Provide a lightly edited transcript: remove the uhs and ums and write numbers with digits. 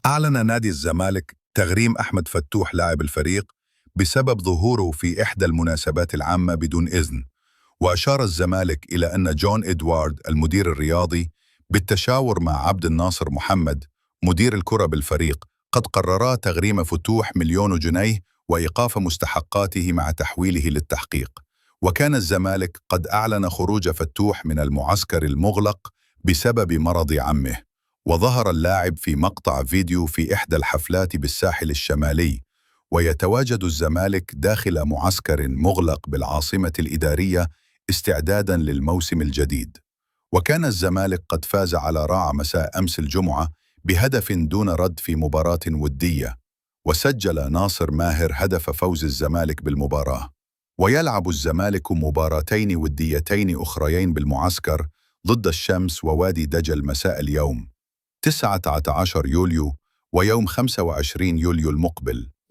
أعلن نادي الزمالك تغريم أحمد فتوح لاعب الفريق بسبب ظهوره في إحدى المناسبات العامة بدون إذن. وأشار الزمالك إلى أن جون إدوارد المدير الرياضي بالتشاور مع عبد الناصر محمد مدير الكرة بالفريق قد قررا تغريم فتوح 1,000,000 جنيه وإيقاف مستحقاته مع تحويله للتحقيق. وكان الزمالك قد أعلن خروج فتوح من المعسكر المغلق بسبب مرض عمه. وظهر اللاعب في مقطع فيديو في إحدى الحفلات بالساحل الشمالي، ويتواجد الزمالك داخل معسكر مغلق بالعاصمة الإدارية استعداداً للموسم الجديد. وكان الزمالك قد فاز على راعة مساء أمس الجمعة بهدف دون رد في مباراة ودية، وسجل ناصر ماهر هدف فوز الزمالك بالمباراة. ويلعب الزمالك مباراتين وديتين أخريين بالمعسكر ضد الشمس ووادي دجل مساء اليوم 19 يوليو ويوم 25 يوليو المقبل.